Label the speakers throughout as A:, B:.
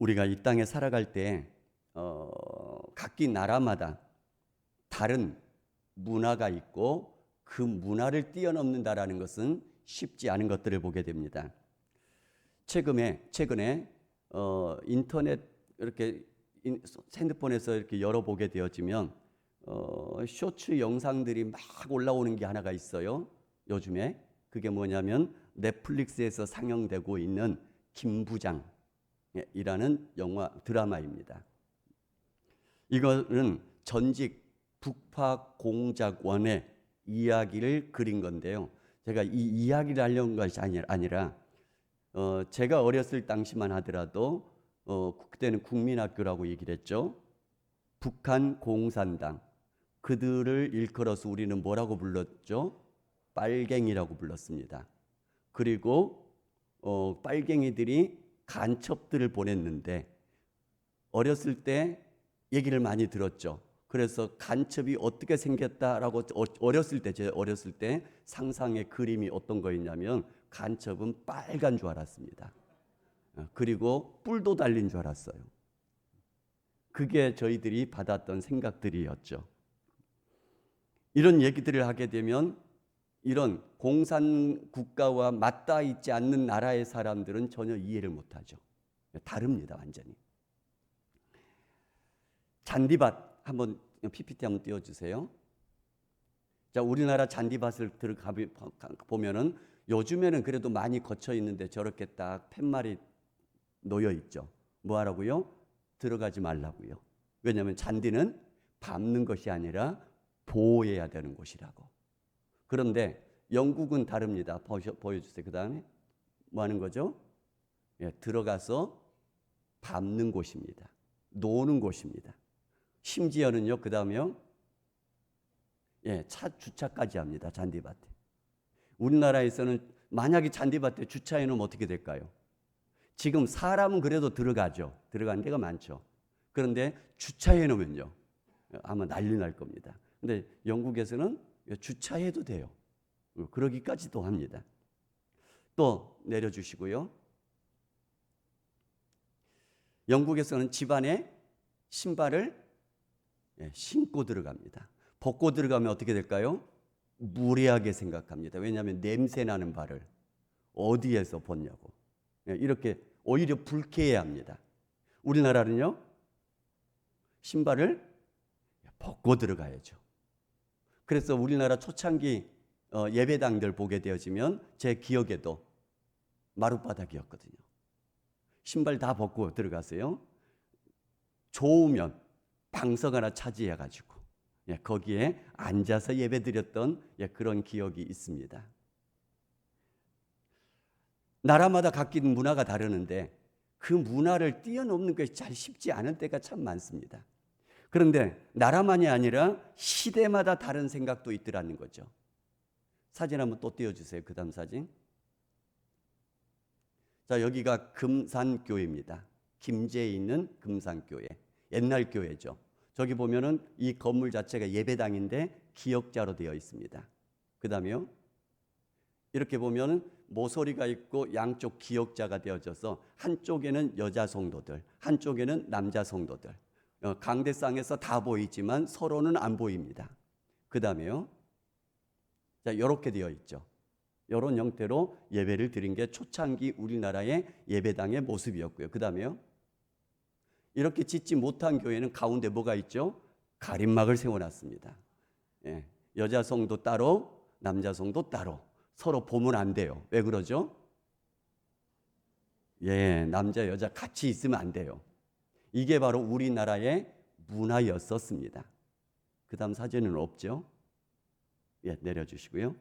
A: 우리가 이 땅에 살아갈 때 각기 나라마다 다른 문화가 있고 그 문화를 뛰어넘는다라는 것은 쉽지 않은 것들을 보게 됩니다. 최근에 인터넷 이렇게 핸드폰에서 이렇게 열어보게 되어지면 쇼츠 영상들이 막 올라오는 게 하나가 있어요. 요즘에 그게 뭐냐면 넷플릭스에서 상영되고 있는 김부장이라는 영화 드라마입니다. 이거는 전직 북파 공작원의 이야기를 그린 건데요. 제가 이 이야기를 하려는 것이 아니라 제가 어렸을 당시만 하더라도 그때는 국민학교라고 얘기를 했죠. 북한 공산당, 그들을 일컬어서 우리는 뭐라고 불렀죠? 빨갱이라고 불렀습니다. 그리고 빨갱이들이 간첩들을 보냈는데 어렸을 때 얘기를 많이 들었죠. 그래서 간첩이 어떻게 생겼다라고 제가 어렸을 때 상상의 그림이 어떤 거였냐면 간첩은 빨간 줄 알았습니다. 그리고 뿔도 달린 줄 알았어요. 그게 저희들이 받았던 생각들이었죠. 이런 얘기들을 하게 되면 이런 공산 국가와 맞닿아 있지 않는 나라의 사람들은 전혀 이해를 못하죠. 다릅니다, 완전히. 잔디밭 한번 PPT 한번 띄워주세요. 자, 우리나라 잔디밭을 들어가 보면은 요즘에는 그래도 많이 거쳐 있는데 저렇게 딱 팻말이 놓여 있죠. 뭐 하라고요? 들어가지 말라고요. 왜냐하면 잔디는 밟는 것이 아니라 보호해야 되는 곳이라고. 그런데 영국은 다릅니다. 보여주세요. 그 다음에 뭐 하는 거죠? 들어가서 밟는 곳입니다. 노는 곳입니다. 심지어는요, 그 다음에요, 차 주차까지 합니다. 잔디밭에. 우리나라에서는 만약에 잔디밭에 주차해 놓으면 어떻게 될까요? 지금 사람은 그래도 들어가죠. 들어가는 데가 많죠. 그런데 주차해 놓으면요, 아마 난리 날 겁니다. 근데 영국에서는 주차해도 돼요. 그러기까지도 합니다. 또 내려주시고요. 영국에서는 집안에 신발을 신고 들어갑니다. 벗고 들어가면 어떻게 될까요? 무례하게 생각합니다. 왜냐하면 냄새 나는 발을 어디에서 벗냐고. 이렇게 오히려 불쾌해합니다. 우리나라는요, 신발을 벗고 들어가야죠. 그래서 우리나라 초창기 예배당들 보게 되어지면 제 기억에도 마룻바닥이었거든요. 신발 다 벗고 들어가세요. 좋으면 방석 하나 차지해가지고 거기에 앉아서 예배드렸던 그런 기억이 있습니다. 나라마다 각기 문화가 다르는데 그 문화를 뛰어넘는 것이 잘 쉽지 않을 때가 참 많습니다. 그런데 나라만이 아니라 시대마다 다른 생각도 있더라는 거죠. 사진 한번 또 띄워주세요. 그 다음 사진. 자, 여기가 금산교회입니다. 김제에 있는 금산교회. 옛날 교회죠. 저기 보면은 이 건물 자체가 예배당인데 기역자로 되어 있습니다. 그 다음에요, 이렇게 보면은 모서리가 있고 양쪽 기역자가 되어져서 한쪽에는 여자 성도들, 한쪽에는 남자 성도들. 강대상에서 다 보이지만 서로는 안 보입니다. 그 다음에요, 자, 이렇게 되어 있죠. 이런 형태로 예배를 드린 게 초창기 우리나라의 예배당의 모습이었고요. 그 다음에요, 이렇게 짓지 못한 교회는 가운데 뭐가 있죠? 가림막을 세워놨습니다. 여자 성도 따로, 남자 성도 따로. 서로 보면 안 돼요. 왜 그러죠? 남자 여자 같이 있으면 안 돼요. 이게 바로 우리나라의 문화였었습니다. 그 다음 사진은 없죠? 내려주시고요.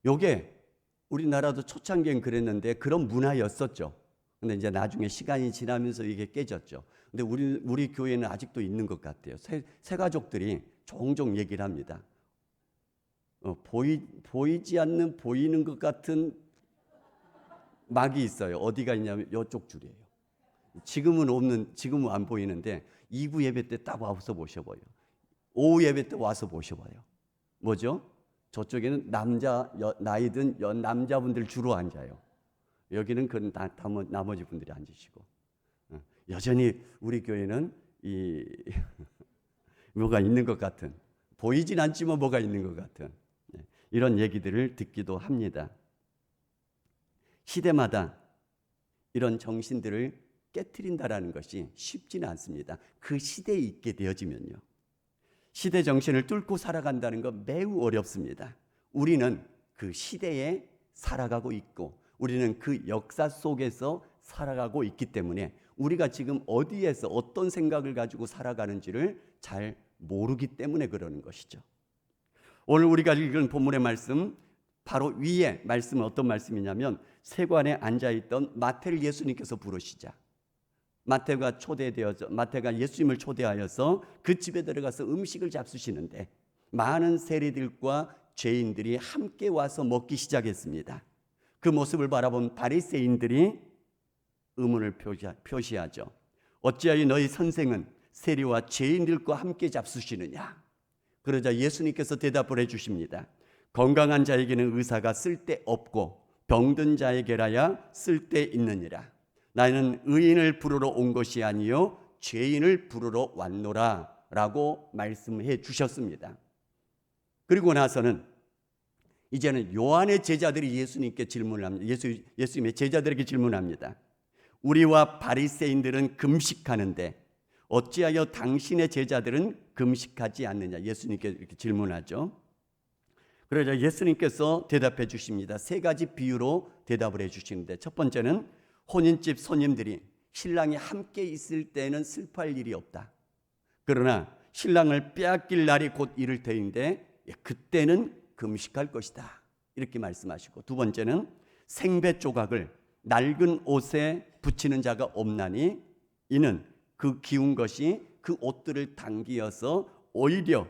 A: 요게 우리나라도 초창기엔 그랬는데 그런 문화였었죠. 근데 이제 나중에 시간이 지나면서 이게 깨졌죠. 근데 우리 교회는 아직도 있는 것 같아요. 새 가족들이 종종 얘기를 합니다. 보이지 않는 보이는 것 같은 막이 있어요. 어디가 있냐면 이쪽 줄이에요. 지금은 안 보이는데 2부 예배 때 딱 와서 보셔봐요. 오후 예배 때 와서 보셔봐요. 뭐죠? 저쪽에는 나이든 남자분들 주로 앉아요. 여기는 그 나머지 분들이 앉으시고. 여전히 우리 교회는 뭐가 있는 것 같은, 보이진 않지만 뭐가 있는 것 같은 이런 얘기들을 듣기도 합니다. 시대마다 이런 정신들을 깨트린다라는 것이 쉽지는 않습니다. 그 시대에 있게 되어지면요. 시대 정신을 뚫고 살아간다는 건 매우 어렵습니다. 우리는 그 시대에 살아가고 있고 우리는 그 역사 속에서 살아가고 있기 때문에 우리가 지금 어디에서 어떤 생각을 가지고 살아가는지를 잘 모르기 때문에 그러는 것이죠. 오늘 우리가 읽은 본문의 말씀 바로 위에 말씀은 어떤 말씀이냐면 세관에 앉아있던 마태를 예수님께서 부르시자 마태가 예수님을 초대하여서 그 집에 들어가서 음식을 잡수시는데 많은 세리들과 죄인들이 함께 와서 먹기 시작했습니다. 그 모습을 바라본 바리새인들이 의문을 표시하죠. 어찌하여 너희 선생은 세리와 죄인들과 함께 잡수시느냐? 그러자 예수님께서 대답을 해주십니다. 건강한 자에게는 의사가 쓸데없고 병든 자에게라야 쓸데있느니라. 나는 의인을 부르러 온 것이 아니요 죄인을 부르러 왔노라 라고 말씀해 주셨습니다. 그리고 나서는 이제는 요한의 제자들이 예수님께 질문을 합니다. 예수님의 제자들에게 질문합니다. 우리와 바리새인들은 금식하는데 어찌하여 당신의 제자들은 금식하지 않느냐? 예수님께 이렇게 질문하죠. 그러자 예수님께서 대답해 주십니다. 세 가지 비유로 대답을 해 주시는데 첫 번째는 혼인집 손님들이 신랑이 함께 있을 때는 슬퍼할 일이 없다. 그러나 신랑을 빼앗길 날이 곧 이를 터인데 그때는 금식할 것이다. 이렇게 말씀하시고 두 번째는 생배 조각을 낡은 옷에 붙이는 자가 없나니 이는 그 기운 것이 그 옷들을 당기어서 오히려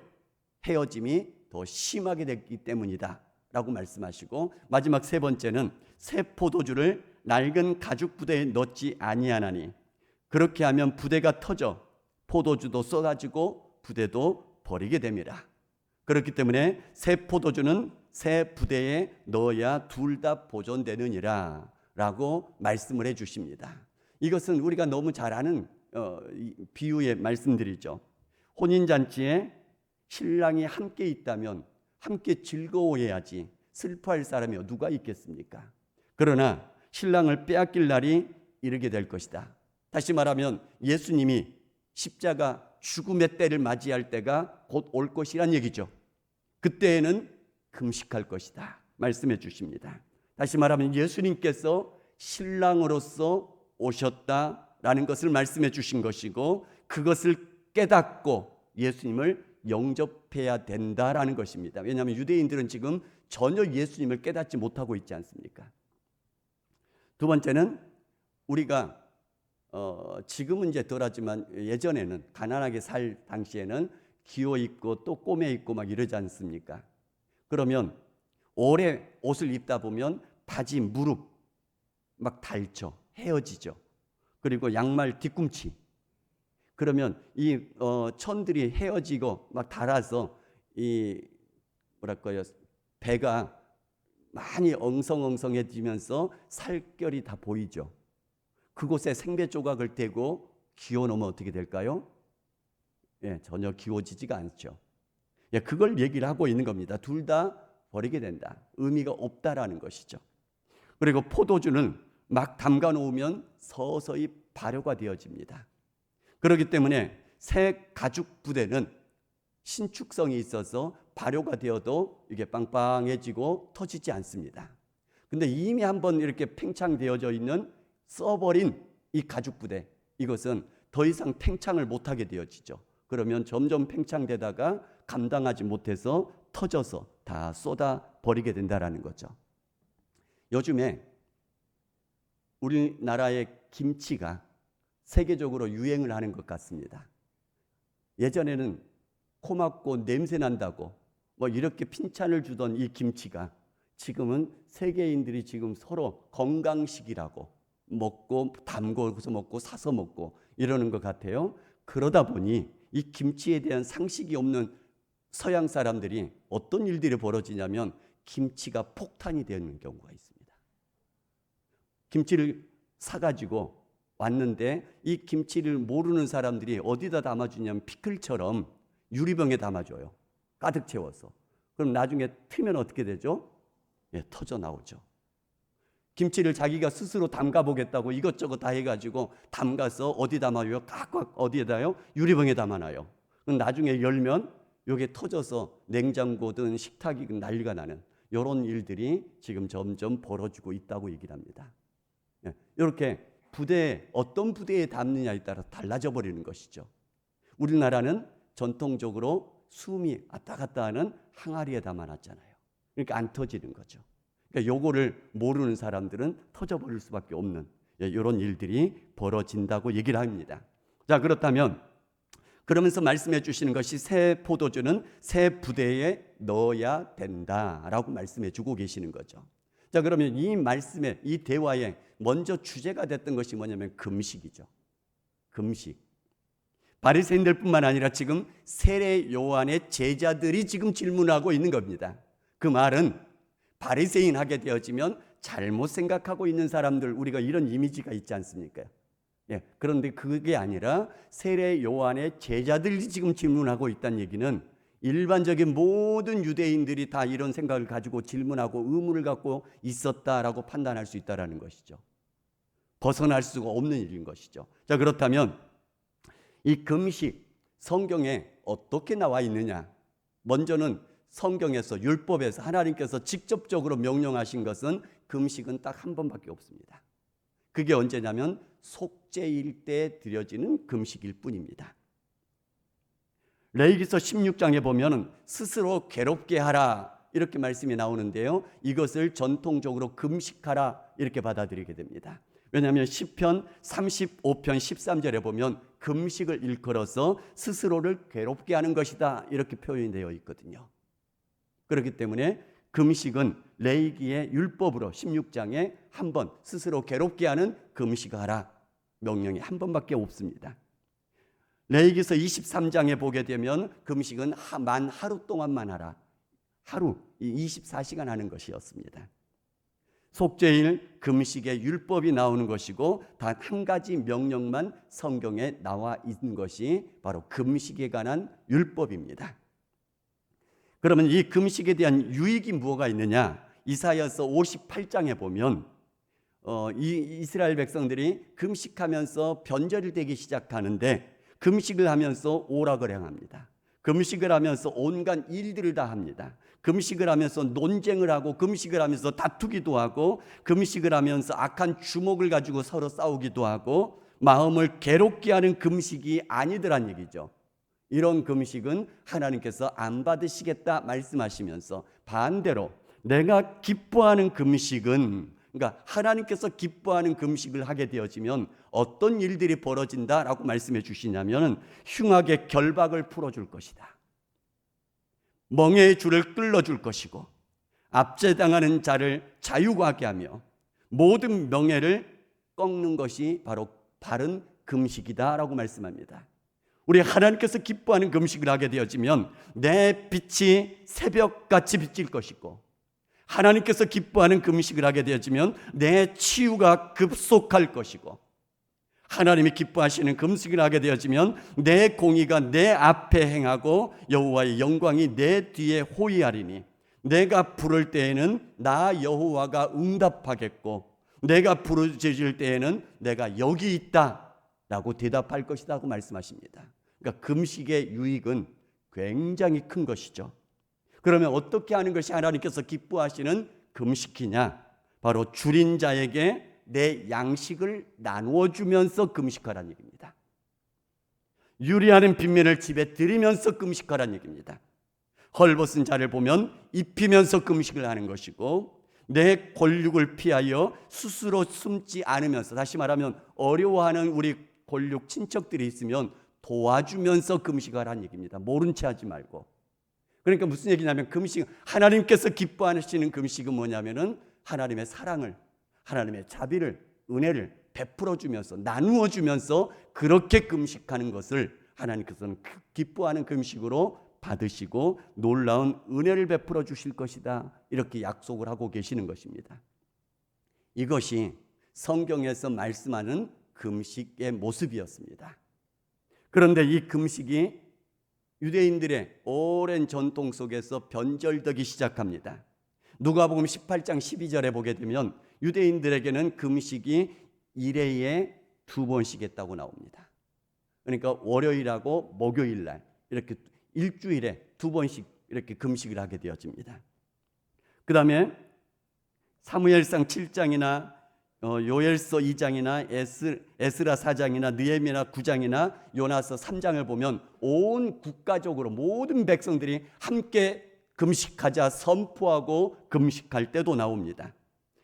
A: 헤어짐이 더 심하게 됐기 때문이다 라고 말씀하시고 마지막 세 번째는 새 포도주를 낡은 가죽 부대에 넣지 아니하나니 그렇게 하면 부대가 터져 포도주도 쏟아지고 부대도 버리게 됩니다. 그렇기 때문에 새 포도주는 새 부대에 넣어야 둘 다 보존되느니라 라고 말씀을 해 주십니다. 이것은 우리가 너무 잘 아는 비유의 말씀들이죠. 혼인잔치에 신랑이 함께 있다면 함께 즐거워해야지 슬퍼할 사람이 누가 있겠습니까? 그러나 신랑을 빼앗길 날이 이르게 될 것이다. 다시 말하면 예수님이 십자가 죽음의 때를 맞이할 때가 곧 올 것이란 얘기죠. 그때에는 금식할 것이다 말씀해 주십니다. 다시 말하면 예수님께서 신랑으로서 오셨다라는 것을 말씀해 주신 것이고 그것을 깨닫고 예수님을 영접해야 된다라는 것입니다. 왜냐하면 유대인들은 지금 전혀 예수님을 깨닫지 못하고 있지 않습니까? 두 번째는 우리가 지금은 이제 덜하지만 예전에는 가난하게 살 당시에는 기호 입고 또 꼬매 입고 막 이러지 않습니까? 그러면 오래 옷을 입다 보면 바지 무릎 막 닳죠. 헤어지죠. 그리고 양말 뒤꿈치. 그러면 이 천들이 헤어지고 막 닳아서 이 뭐랄까요? 배가 많이 엉성엉성해지면서 살결이 다 보이죠. 그곳에 생배 조각을 대고 기워 놓으면 어떻게 될까요? 전혀 기워지지가 않죠. 그걸 얘기를 하고 있는 겁니다. 둘 다 버리게 된다. 의미가 없다라는 것이죠. 그리고 포도주는 막 담가 놓으면 서서히 발효가 되어집니다. 그렇기 때문에 새 가죽 부대는 신축성이 있어서 발효가 되어도 이게 빵빵해지고 터지지 않습니다. 근데 이미 한번 이렇게 팽창되어져 있는 써버린 이 가죽 부대, 이것은 더 이상 팽창을 못하게 되어지죠. 그러면 점점 팽창되다가 감당하지 못해서 터져서 다 쏟아 버리게 된다라는 거죠. 요즘에 우리나라의 김치가 세계적으로 유행을 하는 것 같습니다. 예전에는 코막고 냄새 난다고 뭐 이렇게 핀찬을 주던 이 김치가 지금은 세계인들이 지금 서로 건강식이라고 먹고 담궈서 먹고 사서 먹고 이러는 것 같아요. 그러다 보니 이 김치에 대한 상식이 없는 서양 사람들이 어떤 일들이 벌어지냐면 김치가 폭탄이 되는 경우가 있습니다. 김치를 사가지고 왔는데 이 김치를 모르는 사람들이 어디다 담아주냐면 피클처럼 유리병에 담아줘요. 가득 채워서. 그럼 나중에 트면 어떻게 되죠? 예, 터져 나오죠. 김치를 자기가 스스로 담가 보겠다고 이것저것 다 해가지고 담가서 어디 담아요? 각각 어디에다요? 유리병에 담아놔요. 그럼 나중에 열면 이게 터져서 냉장고든 식탁이든 난리가 나는 이런 일들이 지금 점점 벌어지고 있다고 얘기를 합니다. 예, 이렇게 부대에 어떤 부대에 담느냐에 따라 달라져 버리는 것이죠. 우리나라는 전통적으로 숨이 왔다 갔다 하는 항아리에 담아놨잖아요. 그러니까 안 터지는 거죠. 그러니까 요거를 모르는 사람들은 터져버릴 수밖에 없는 이런 일들이 벌어진다고 얘기를 합니다. 자, 그렇다면 그러면서 말씀해 주시는 것이 새 포도주는 새 부대에 넣어야 된다라고 말씀해 주고 계시는 거죠. 자, 그러면 이 말씀에 이 대화에 먼저 주제가 됐던 것이 뭐냐면 금식이죠. 금식. 바리새인들뿐만 아니라 지금 세례 요한의 제자들이 지금 질문하고 있는 겁니다. 그 말은 바리새인 하게 되어지면 잘못 생각하고 있는 사람들, 우리가 이런 이미지가 있지 않습니까? 예, 그런데 그게 아니라 세례 요한의 제자들이 지금 질문하고 있다는 얘기는 일반적인 모든 유대인들이 다 이런 생각을 가지고 질문하고 의문을 갖고 있었다라고 판단할 수 있다는 것이죠. 벗어날 수가 없는 일인 것이죠. 자, 그렇다면 이 금식 성경에 어떻게 나와 있느냐? 먼저는 성경에서 율법에서 하나님께서 직접적으로 명령하신 것은 금식은 딱 한 번밖에 없습니다. 그게 언제냐면 속죄일 때 드려지는 금식일 뿐입니다. 레위기서 16장에 보면 스스로 괴롭게 하라 이렇게 말씀이 나오는데요, 이것을 전통적으로 금식하라 이렇게 받아들이게 됩니다. 왜냐하면 시편 35편 13절에 보면 금식을 일컬어서 스스로를 괴롭게 하는 것이다 이렇게 표현이 되어 있거든요. 그렇기 때문에 금식은 레위기의 율법으로 16장에 한 번 스스로 괴롭게 하는 금식하라 명령이 한 번밖에 없습니다. 레위기서 23장에 보게 되면 금식은 만 하루 동안만 하라. 하루 24시간 하는 것이었습니다. 속죄일 금식의 율법이 나오는 것이고 단 한 가지 명령만 성경에 나와 있는 것이 바로 금식에 관한 율법입니다. 그러면 이 금식에 대한 유익이 무엇가 있느냐? 이사야서 58장에 보면 이스라엘 백성들이 금식하면서 변절이 되기 시작하는데 금식을 하면서 오락을 행합니다. 금식을 하면서 온갖 일들을 다 합니다. 금식을 하면서 논쟁을 하고 금식을 하면서 다투기도 하고 금식을 하면서 악한 주먹을 가지고 서로 싸우기도 하고 마음을 괴롭게 하는 금식이 아니더란 얘기죠. 이런 금식은 하나님께서 안 받으시겠다 말씀하시면서 반대로 내가 기뻐하는 금식은, 그러니까 하나님께서 기뻐하는 금식을 하게 되어지면 어떤 일들이 벌어진다라고 말씀해 주시냐면 흉악의 결박을 풀어줄 것이다. 멍에의 줄을 끌어줄 것이고 압제당하는 자를 자유하게 하며 모든 명예를 꺾는 것이 바로 바른 금식이다라고 말씀합니다. 우리 하나님께서 기뻐하는 금식을 하게 되어지면 내 빛이 새벽같이 비칠 것이고 하나님께서 기뻐하는 금식을 하게 되어지면 내 치유가 급속할 것이고 하나님이 기뻐하시는 금식을 하게 되어지면 내 공의가 내 앞에 행하고 여호와의 영광이 내 뒤에 호위하리니 내가 부를 때에는 나 여호와가 응답하겠고 내가 부르짖을 때에는 내가 여기 있다 라고 대답할 것이다 고 말씀하십니다. 그러니까 금식의 유익은 굉장히 큰 것이죠. 그러면 어떻게 하는 것이 하나님께서 기뻐하시는 금식이냐? 바로 줄인 자에게 내 양식을 나누어 주면서 금식하라는 얘기입니다. 유리하는 빈면을 집에 들이면서 금식하라는 얘기입니다. 헐벗은 자를 보면 입히면서 금식을 하는 것이고 내 권력을 피하여 스스로 숨지 않으면서, 다시 말하면 어려워하는 우리 권력 친척들이 있으면 도와주면서 금식하라는 얘기입니다. 모른 채 하지 말고. 그러니까 무슨 얘기냐면 금식, 하나님께서 기뻐하시는 금식은 뭐냐면은 하나님의 사랑을, 하나님의 자비를, 은혜를 베풀어 주면서 나누어 주면서 그렇게 금식하는 것을 하나님께서는 기뻐하는 금식으로 받으시고 놀라운 은혜를 베풀어 주실 것이다 이렇게 약속을 하고 계시는 것입니다. 이것이 성경에서 말씀하는 금식의 모습이었습니다. 그런데 이 금식이 유대인들의 오랜 전통 속에서 변절되기 시작합니다. 누가복음 18장 12절에 보게 되면 유대인들에게는 금식이 1회에 2번씩 했다고 나옵니다. 그러니까 월요일하고 목요일날 이렇게 일주일에 2번씩 이렇게 금식을 하게 되어집니다. 그 다음에 사무엘상 7장이나 요엘서 2장이나 에스라 4장이나 느헤미야 9장이나 요나서 3장을 보면 온 국가적으로 모든 백성들이 함께 금식하자 선포하고 금식할 때도 나옵니다.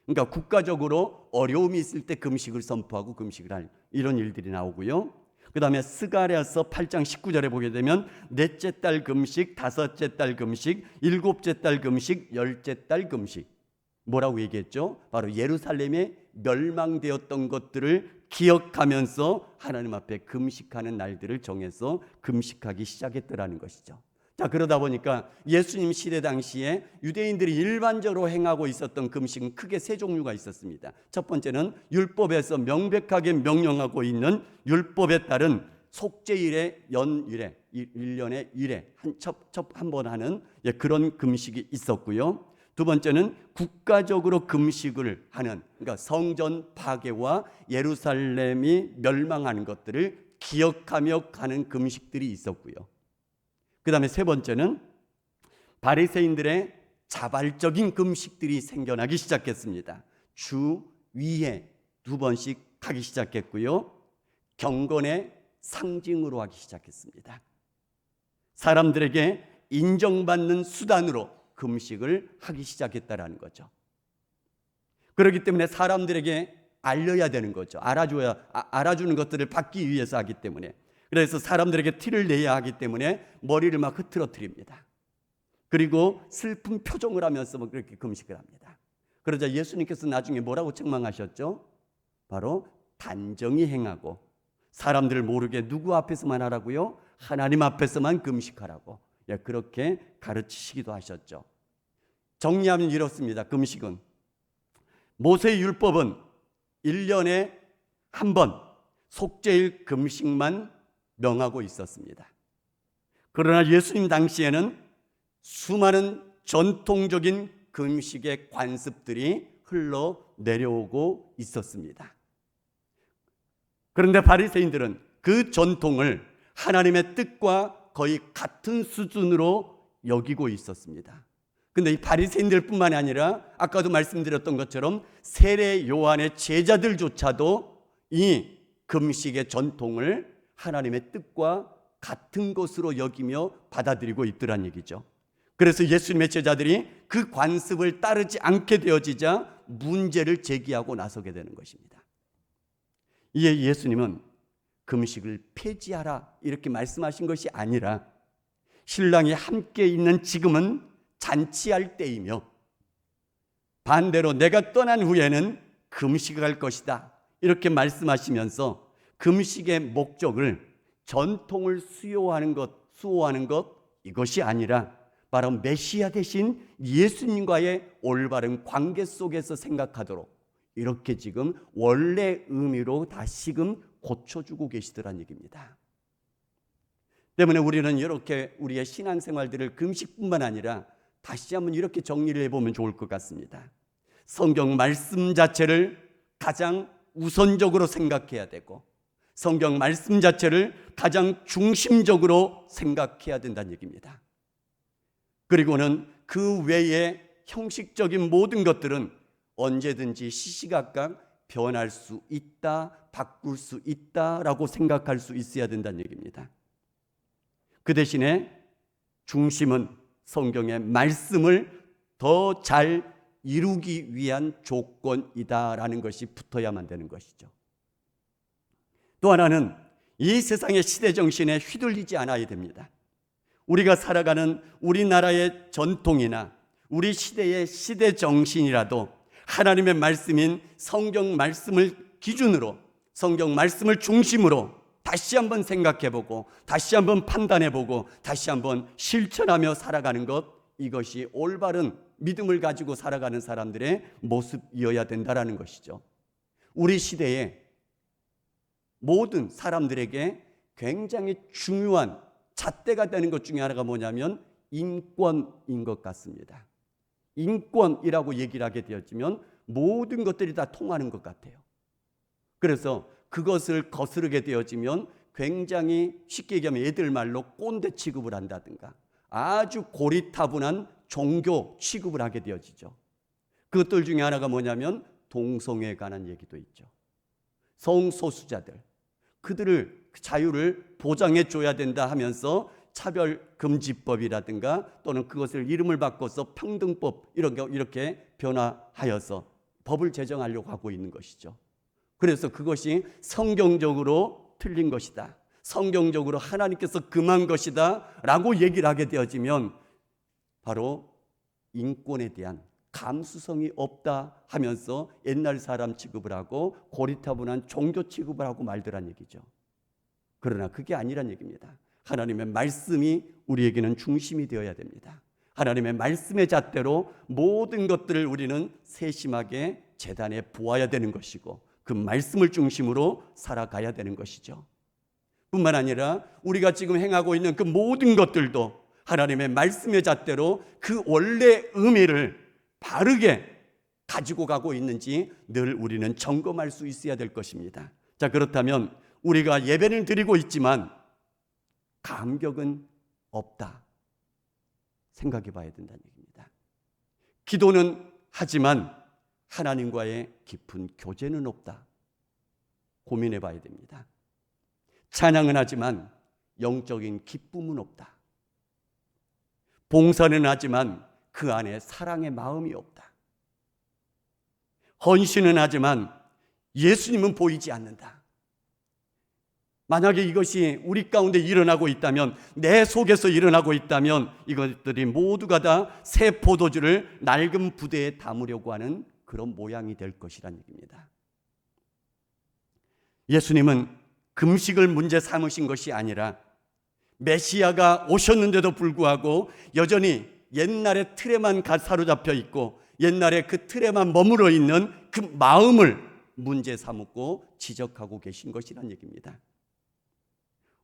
A: 그러니까 국가적으로 어려움이 있을 때 금식을 선포하고 금식을 할 이런 일들이 나오고요. 그 다음에 스가랴서 8장 19절에 보게 되면 넷째 달 금식, 다섯째 달 금식, 일곱째 달 금식, 열째 달 금식. 뭐라고 얘기했죠? 바로 예루살렘에 멸망되었던 것들을 기억하면서 하나님 앞에 금식하는 날들을 정해서 금식하기 시작했더라는 것이죠. 자, 그러다 보니까 예수님 시대 당시에 유대인들이 일반적으로 행하고 있었던 금식은 크게 세 종류가 있었습니다. 첫 번째는 율법에서 명백하게 명령하고 있는 율법에 따른 속죄일의 연일에 1년에 1회 한 번 하는 그런 금식이 있었고요. 두 번째는 국가적으로 금식을 하는, 그러니까 성전 파괴와 예루살렘이 멸망하는 것들을 기억하며 가는 금식들이 있었고요. 그 다음에 세 번째는 바리새인들의 자발적인 금식들이 생겨나기 시작했습니다. 주 위에 2번씩 하기 시작했고요. 경건의 상징으로 하기 시작했습니다. 사람들에게 인정받는 수단으로 금식을 하기 시작했다라는 거죠. 그렇기 때문에 사람들에게 알려야 되는 거죠. 알아주는 것들을 받기 위해서 하기 때문에. 그래서 사람들에게 티를 내야 하기 때문에 머리를 막 흐트러뜨립니다. 그리고 슬픈 표정을 하면서 그렇게 금식을 합니다. 그러자 예수님께서 나중에 뭐라고 책망하셨죠? 바로 단정히 행하고 사람들을 모르게 누구 앞에서만 하라고요? 하나님 앞에서만 금식하라고 그렇게 가르치시기도 하셨죠. 정리하면 이렇습니다. 금식은 모세의 율법은 1년에 한 번 속죄일 금식만 명하고 있었습니다. 그러나 예수님 당시에는 수많은 전통적인 금식의 관습들이 흘러내려오고 있었습니다. 그런데 바리새인들은 그 전통을 하나님의 뜻과 거의 같은 수준으로 여기고 있었습니다. 그런데 이 바리새인들뿐만이 아니라 아까도 말씀드렸던 것처럼 세례 요한의 제자들조차도 이 금식의 전통을 하나님의 뜻과 같은 것으로 여기며 받아들이고 있더란 얘기죠. 그래서 예수님의 제자들이 그 관습을 따르지 않게 되어지자 문제를 제기하고 나서게 되는 것입니다. 이에 예수님은 금식을 폐지하라 이렇게 말씀하신 것이 아니라 신랑이 함께 있는 지금은 잔치할 때이며 반대로 내가 떠난 후에는 금식할 것이다 이렇게 말씀하시면서 금식의 목적을 전통을 수호하는 것 이것이 아니라 바로 메시아 대신 예수님과의 올바른 관계 속에서 생각하도록 이렇게 지금 원래 의미로 다시금 고쳐주고 계시더란 얘기입니다. 때문에 우리는 이렇게 우리의 신앙생활들을 금식뿐만 아니라 다시 한번 이렇게 정리를 해보면 좋을 것 같습니다. 성경 말씀 자체를 가장 우선적으로 생각해야 되고 성경 말씀 자체를 가장 중심적으로 생각해야 된다는 얘기입니다. 그리고는 그 외에 형식적인 모든 것들은 언제든지 시시각각 변할 수 있다, 바꿀 수 있다라고 생각할 수 있어야 된다는 얘기입니다. 그 대신에 중심은 성경의 말씀을 더 잘 이루기 위한 조건이다라는 것이 붙어야만 되는 것이죠. 또 하나는 이 세상의 시대 정신에 휘둘리지 않아야 됩니다. 우리가 살아가는 우리나라의 전통이나 우리 시대의 시대 정신이라도 하나님의 말씀인 성경 말씀을 기준으로 성경 말씀을 중심으로 다시 한번 생각해보고 다시 한번 판단해보고 다시 한번 실천하며 살아가는 것, 이것이 올바른 믿음을 가지고 살아가는 사람들의 모습이어야 된다라는 것이죠. 우리 시대에 모든 사람들에게 굉장히 중요한 잣대가 되는 것 중에 하나가 뭐냐면 인권인 것 같습니다. 인권이라고 얘기를 하게 되었지만 모든 것들이 다 통하는 것 같아요. 그래서 그것을 거스르게 되어지면 굉장히 쉽게 얘기하면 애들 말로 꼰대 취급을 한다든가 아주 고리타분한 종교 취급을 하게 되어지죠. 그것들 중에 하나가 뭐냐면 동성애에 관한 얘기도 있죠. 성소수자들, 그들을 자유를 보장해 줘야 된다 하면서 차별금지법이라든가 또는 그것을 이름을 바꿔서 평등법 이렇게 변화하여서 법을 제정하려고 하고 있는 것이죠. 그래서 그것이 성경적으로 틀린 것이다, 성경적으로 하나님께서 금한 것이다 라고 얘기를 하게 되어지면 바로 인권에 대한 감수성이 없다 하면서 옛날 사람 취급을 하고 고리타분한 종교 취급을 하고 말더란 얘기죠. 그러나 그게 아니란 얘기입니다. 하나님의 말씀이 우리에게는 중심이 되어야 됩니다. 하나님의 말씀의 잣대로 모든 것들을 우리는 세심하게 재단해 보아야 되는 것이고 그 말씀을 중심으로 살아가야 되는 것이죠. 뿐만 아니라 우리가 지금 행하고 있는 그 모든 것들도 하나님의 말씀의 잣대로 그 원래 의미를 바르게 가지고 가고 있는지 늘 우리는 점검할 수 있어야 될 것입니다. 자, 그렇다면 우리가 예배를 드리고 있지만 감격은 없다 생각해 봐야 된다는 얘기입니다. 기도는 하지만 하나님과의 깊은 교제는 없다 고민해 봐야 됩니다. 찬양은 하지만 영적인 기쁨은 없다. 봉사는 하지만 그 안에 사랑의 마음이 없다. 헌신은 하지만 예수님은 보이지 않는다. 만약에 이것이 우리 가운데 일어나고 있다면, 내 속에서 일어나고 있다면 이것들이 모두가 다 새 포도주를 낡은 부대에 담으려고 하는 그런 모양이 될 것이란 얘기입니다. 예수님은 금식을 문제 삼으신 것이 아니라 메시아가 오셨는데도 불구하고 여전히 옛날의 틀에만 사로잡혀 있고 옛날에 그 틀에만 머물러 있는 그 마음을 문제 삼고 지적하고 계신 것이란 얘기입니다.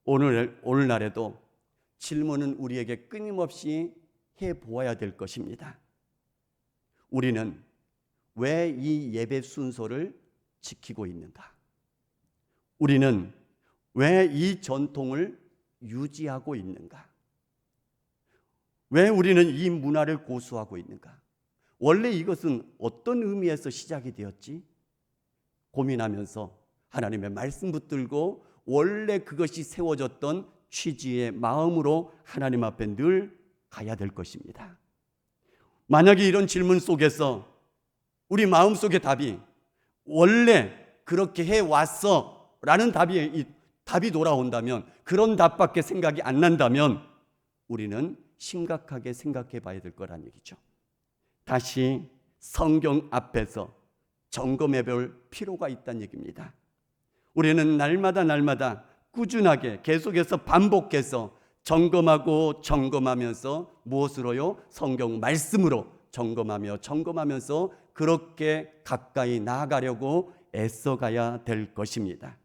A: 오늘날에도 질문은 우리에게 끊임없이 해보아야 될 것입니다. 우리는 왜 이 예배 순서를 지키고 있는가? 우리는 왜 이 전통을 유지하고 있는가? 왜 우리는 이 문화를 고수하고 있는가? 원래 이것은 어떤 의미에서 시작이 되었지? 고민하면서 하나님의 말씀 붙들고 원래 그것이 세워졌던 취지의 마음으로 하나님 앞에 늘 가야 될 것입니다. 만약에 이런 질문 속에서 우리 마음속의 답이 원래 그렇게 해왔어 라는 답이 돌아온다면, 그런 답밖에 생각이 안 난다면 우리는 심각하게 생각해 봐야 될 거란 얘기죠. 다시 성경 앞에서 점검해 볼 필요가 있다는 얘기입니다. 우리는 날마다 꾸준하게 계속해서 반복해서 점검하면서 무엇으로요? 성경 말씀으로 점검하면서 그렇게 가까이 나아가려고 애써가야 될 것입니다.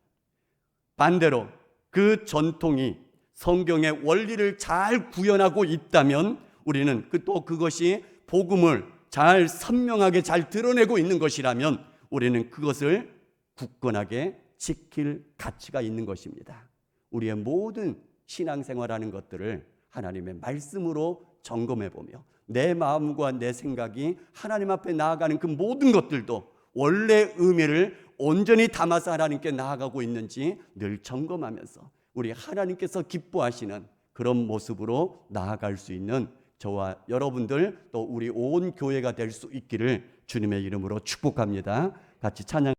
A: 반대로 그 전통이 성경의 원리를 잘 구현하고 있다면 우리는 또 그것이 복음을 잘 선명하게 잘 드러내고 있는 것이라면 우리는 그것을 굳건하게 지킬 가치가 있는 것입니다. 우리의 모든 신앙생활하는 것들을 하나님의 말씀으로 점검해보며 내 마음과 내 생각이 하나님 앞에 나아가는 그 모든 것들도 원래 의미를 온전히 담아서 하나님께 나아가고 있는지 늘 점검하면서 우리 하나님께서 기뻐하시는 그런 모습으로 나아갈 수 있는 저와 여러분들 또 우리 온 교회가 될 수 있기를 주님의 이름으로 축복합니다. 같이 찬양